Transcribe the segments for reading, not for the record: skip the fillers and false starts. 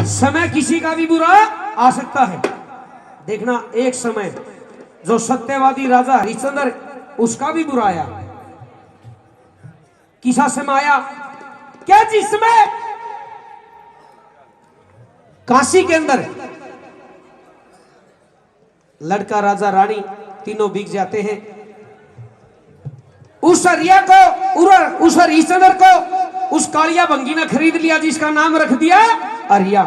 समय किसी का भी बुरा आ सकता है। देखना एक समय जो सत्यवादी राजा हरिश्चंद्र उसका भी बुरा आया। किसा समय आया क्या जिसमें काशी के अंदर लड़का राजा रानी तीनों बिक जाते हैं। उस हरिया को उस हरिश्चंद्र को उस कालिया भंगी ने खरीद लिया जिसका नाम रख दिया अरिया।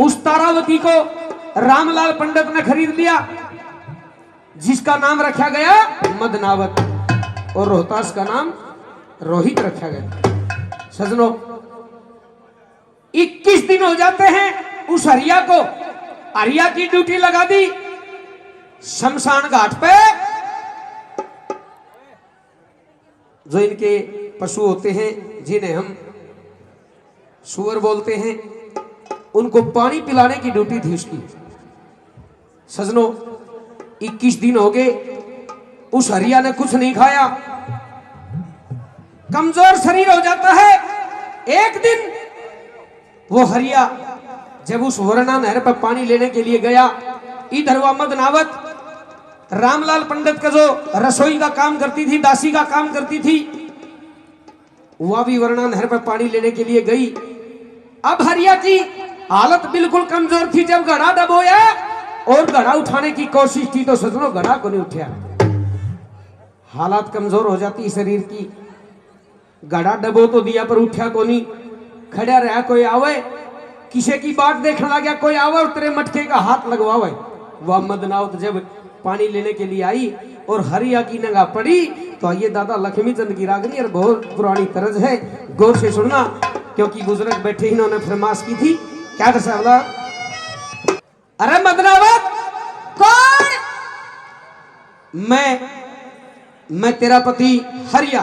उस तारावती को रामलाल पंडित ने खरीद लिया जिसका नाम रखा गया मदनावत और रोहतास का नाम रोहित रखा गया। सजनों 21 दिन हो जाते हैं उस हरिया को। हरिया की ड्यूटी लगा दी शमशान घाट पे। जो इनके पशु होते हैं जिन्हें हम सुअर बोलते हैं उनको पानी पिलाने की ड्यूटी थी उसकी। सजनों 21 दिन हो गए उस हरिया ने कुछ नहीं खाया, कमजोर शरीर हो जाता है। एक दिन वो हरिया जब उस वरना नहर पर पानी लेने के लिए गया, इधर वह मदनावत रामलाल पंडित का जो रसोई का काम करती थी, दासी का काम करती थी, वह भी वरना नहर पर पानी लेने के लिए गई। अब हरिया की हालत बिल्कुल कमजोर थी। जब घड़ा डबोया और घड़ा उठाने की कोशिश की तो सजनों घड़ा को नहीं उठा। हालात कमजोर हो जाती शरीर की। घड़ा डबो तो दिया पर उठा को नहीं। खड़ा रहा कोई आवे, किसी की बात देखने लग गया, कोई आवे और तेरे मटके का हाथ लगवावे। वह मदनावत जब पानी लेने के लिए आई और हरिया की नंगा पड़ी तो ये दादा लक्ष्मी चंद की रागनी और बहुत पुरानी तर्ज है, गौर से सुनना क्योंकि बुजुर्ग बैठे इन्होंने फरमाश की थी। क्या कर सकता? अरे मदनावत कौन? मैं तेरा पति हरिया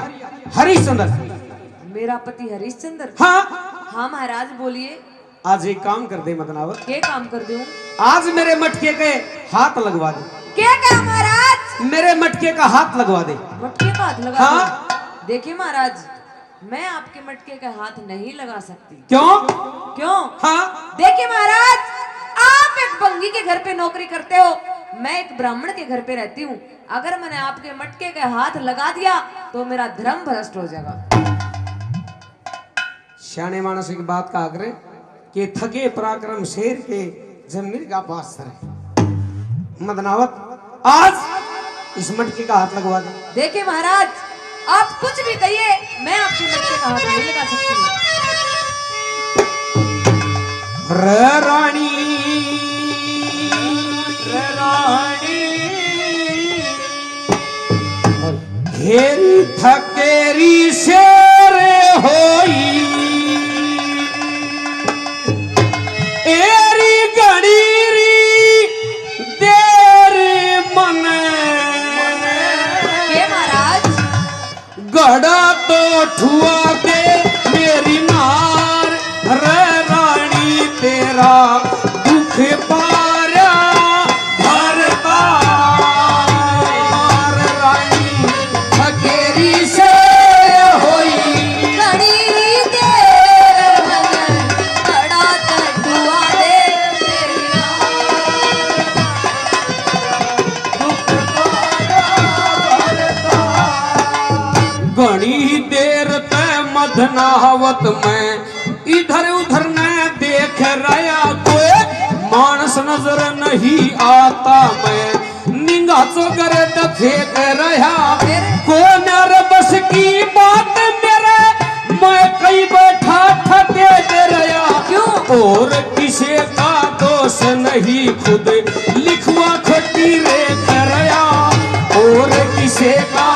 हरिश्चंद्र। मेरा पति हरिश्चंद्र? हाँ महाराज बोलिए। आज एक काम कर दे मदनावत। क्या काम कर दूं? आज मेरे मटके के हाथ लगवा दे। क्या महाराज? मेरे मटके का हाथ लगवा दे। मटके का हाथ लगा? हाँ। देखिए महाराज मैं आपके मटके का हाथ नहीं लगा सकती। क्यों? हाँ। देखिए महाराज आप एक बंगी के घर पे नौकरी करते हो, मैं एक ब्राह्मण के घर पे रहती हूँ। अगर मैंने आपके मटके का हाथ लगा दिया तो मेरा धर्म भ्रष्ट हो जाएगा। श्याणे मानस एक बात का आग्रह कि थके पराक्रम शेर के जमीर का पास सरे। मदनावत आज इस मटके का हाथ लगवा दे। देखिए महाराज आप कुछ भी कहिए मैं आपके मटके का हाथ नहीं लगा सकती। रानी घेरी थकेरी शेर होई एरी गड़ीरी देर मन के महाराज गड़ा तो ठुआ दे मेरी नार रे रानी तेरा दुख पारा भरता रानी थकेरी से होई गड़ी देर मन गड़ा तो ठुआ दे मेरी घनी देर ते मदनावत में इधर उधर न देख रहा कोई मानस नजर नहीं आता। मैं निगाह चोकर देख रहा कौन बस की बात मेरे मैं कई बैठा थके दे रहा और किसी का दोष नहीं खुद लिखवा खटी रे कर और किसी का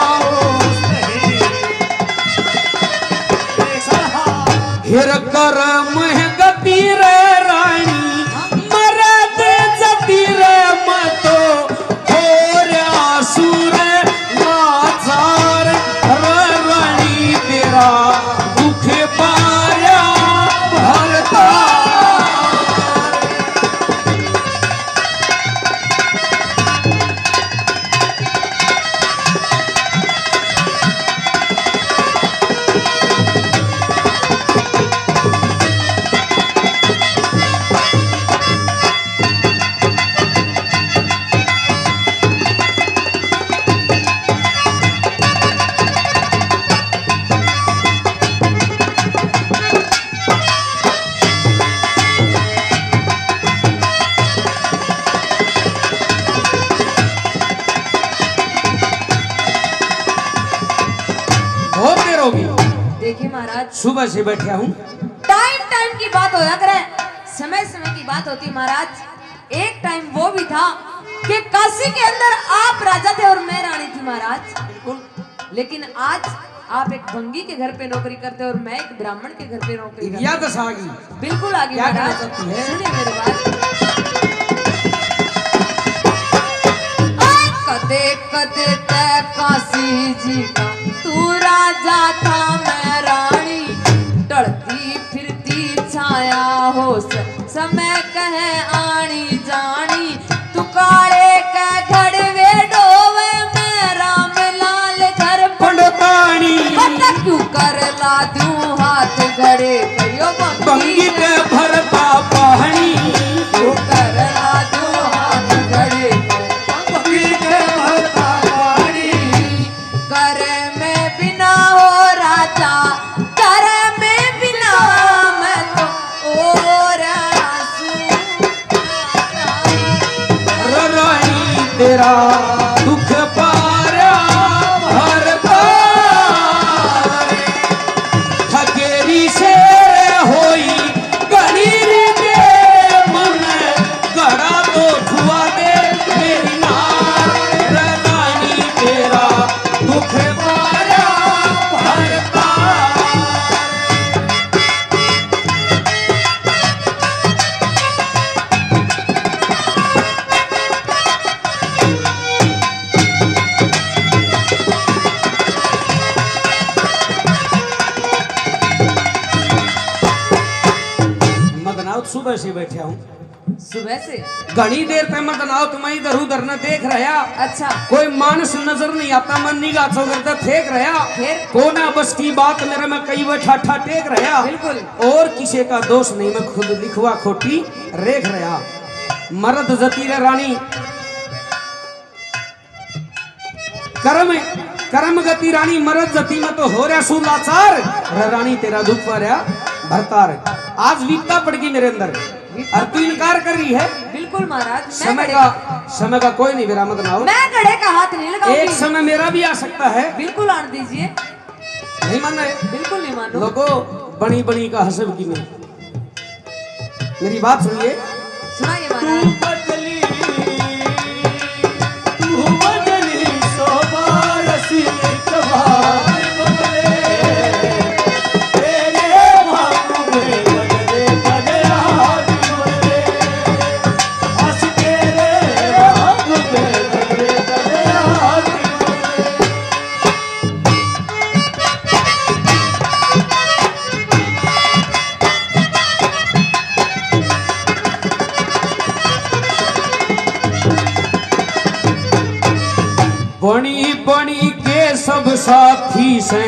हिर कर मुह गति रे रानी मरे दे जती रे मतो हो रा सुर नाचार रानी तेरा दुख पाया भरता सुबह से बैठा हूँ। टाइम टाइम की बात होया करे, समय समय की बात होती महाराज। एक टाइम वो भी था कि काशी के अंदर आप राजा थे और मैं रानी थी महाराज। बिल्कुल। लेकिन आज आप एक भंगी के घर पे नौकरी करते हो और मैं एक ब्राह्मण के घर पे नौकरी करती या हूँ। दशा आ गई। बिल्कुल आगे क्या कहना महाराज, चाहती है? सुनिए मेरी बात। कदे कदे तै काशी जी का तू राजा था मैं रानी, टलती फिरती छाया हो समय कहे आनी जानी, तू काले का घड़वे डोवे मैं राम लाल घर पंडतानी पता क्यों कर ला दूं हाथ घड़े कहियो बंगी के भरता पानी, क्यों कर ला दूं हाथ घड़े बंगी के भरता पानी। कर में बिना हो राजा, कर में बिना मैं तो और रानी तेरा दुख पारा भरता ठकेरी से होई गणीर दे मन गड़ा तो छुआ दे मेरी नार। रानी तेरा दुख पारा भरता। मदनाव सुबह से बैठा हूँ। सुबह से। घनी देर तक मदनाव तुम्हें इधर उधर न देख रहा। अच्छा कोई मानस नजर नहीं आता, मन निगाह चौकरता फेंक रहा। फिर? कोना बस की बात मेरे में कई वो ठाठा टेक रहा। बिल्कुल। और किसी का दोष नहीं, मैं खुद लिखवा खोटी रेख रहा। मरद जती रे रानी कर्म गति रानी, मरद जती में तो हो रहा सुलाचार। रानी तेरा दुख पर भरतार। आज वीकता पड़ गई मेरे अंदर और तू इनकार कर रही है। बिल्कुल महाराज, मैं समय का कोई नहीं विरामत ना हो। मैं घड़े का हाथ नहीं लगाऊंगी। एक समय मेरा भी आ सकता है। बिल्कुल आने दीजिए। नहीं मान रहे बिल्कुल नहीं मानो। लोगों, बनी बनी का हसब की नहीं। मेरी बात सुनिए। सुनाइए महाराज। बनी बनी के सब साथी से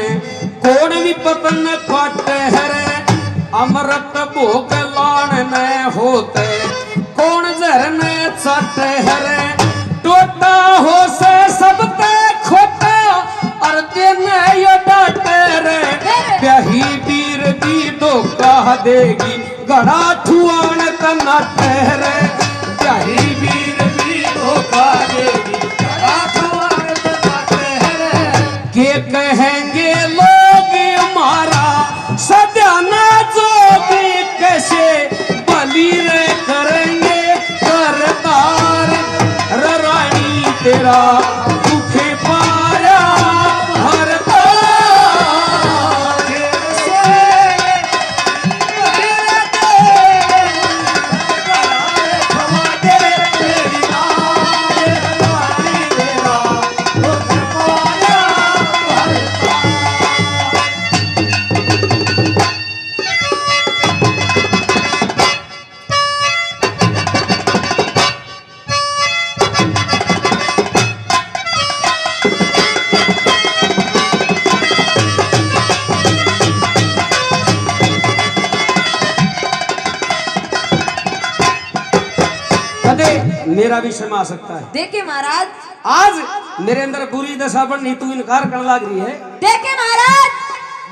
कौन भी पतन काटे हरे, अमृत भोग लान न होते कौन जहर न चाटे हरे। टोटा हो से सब ते खोटा और दिन यो डाटे रे, ब्याही वीर दी धोखा देगी गड़ा ठुआन तना ठहरे। ब्याही वीर दी धोखा देगी के कहेंगे लोग हमारा सजाना जो भी कैसे बलि रे करेंगे करतार। रानी तेरा दुख पारा भरता। मेरा भी समय आ सकता है। देखिए महाराज, आज मेरे अंदर बुरी दशा बननी, तू इनकार करने लग रही है। देखिए महाराज,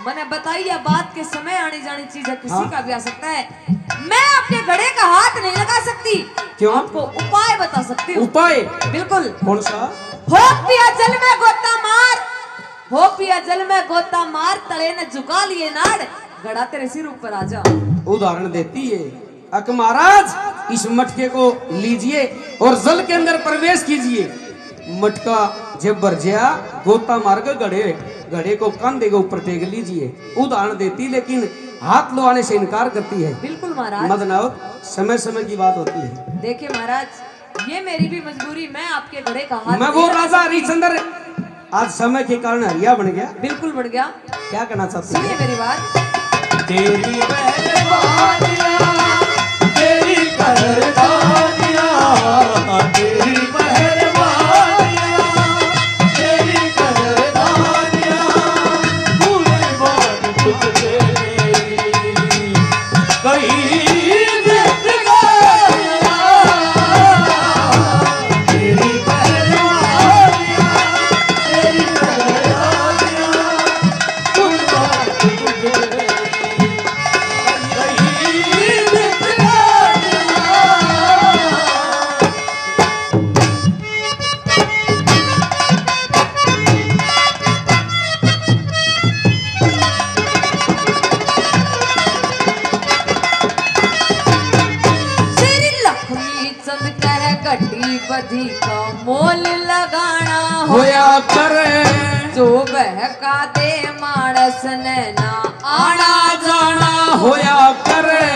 मैंने बताइए बात के समय आने जानी चीज है, किसी हाँ? का भी आ सकता है। मैं आपके घड़े का हाथ नहीं लगा सकती। क्यों? आपको उपाय बता सकती हूँ। उपाय? बिल्कुल। कौन सा? हो पिया जल में गोता मार, हो पिया जल में गोता मार, तले ने झुका लिए नाड़, घड़ा तेरे सिर ऊपर आ जा। उदाहरण देती है अक महाराज इस मटके को लीजिए और जल के अंदर प्रवेश कीजिए। मटका जब भर गया गोता मार कर घड़े को कंधे के ऊपर टेक लीजिए। उदाहरण देती लेकिन हाथ लो आने से इनकार करती है। बिल्कुल महाराज। मदनावत समय समय की बात होती है। देखिए महाराज ये मेरी भी मजबूरी, मैं आपके घड़े का हाथ मैं वो राजा हरिश्चंद्र आज समय के कारण हरिया बन गया। बिल्कुल बढ़ गया। क्या कहना चाहती सुनिए है? मेरी बात। तेरी मेहरबानियां तेरी करदानियां तेरी मेहरबानियां तेरी करदानियां कुर्बान तुझसे कहीं घटी बधी का मोल लगाना होया करे जो बहका दे मानस ने ना आना जाना होया करे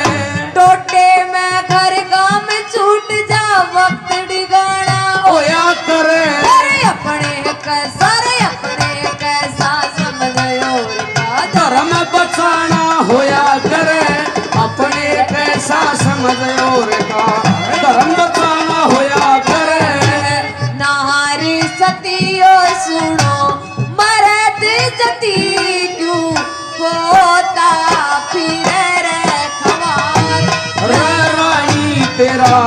टोटे में घर काम छूट जा वक्त डिगाना होया करे अपने कैसा समझो का धर्म बचाना होया करे अपने कैसा समझो रे का धर्म बचाना होया करे नारी सतियो सुनो मरद जती क्यों होता फिर रे खवार रे राई तेरा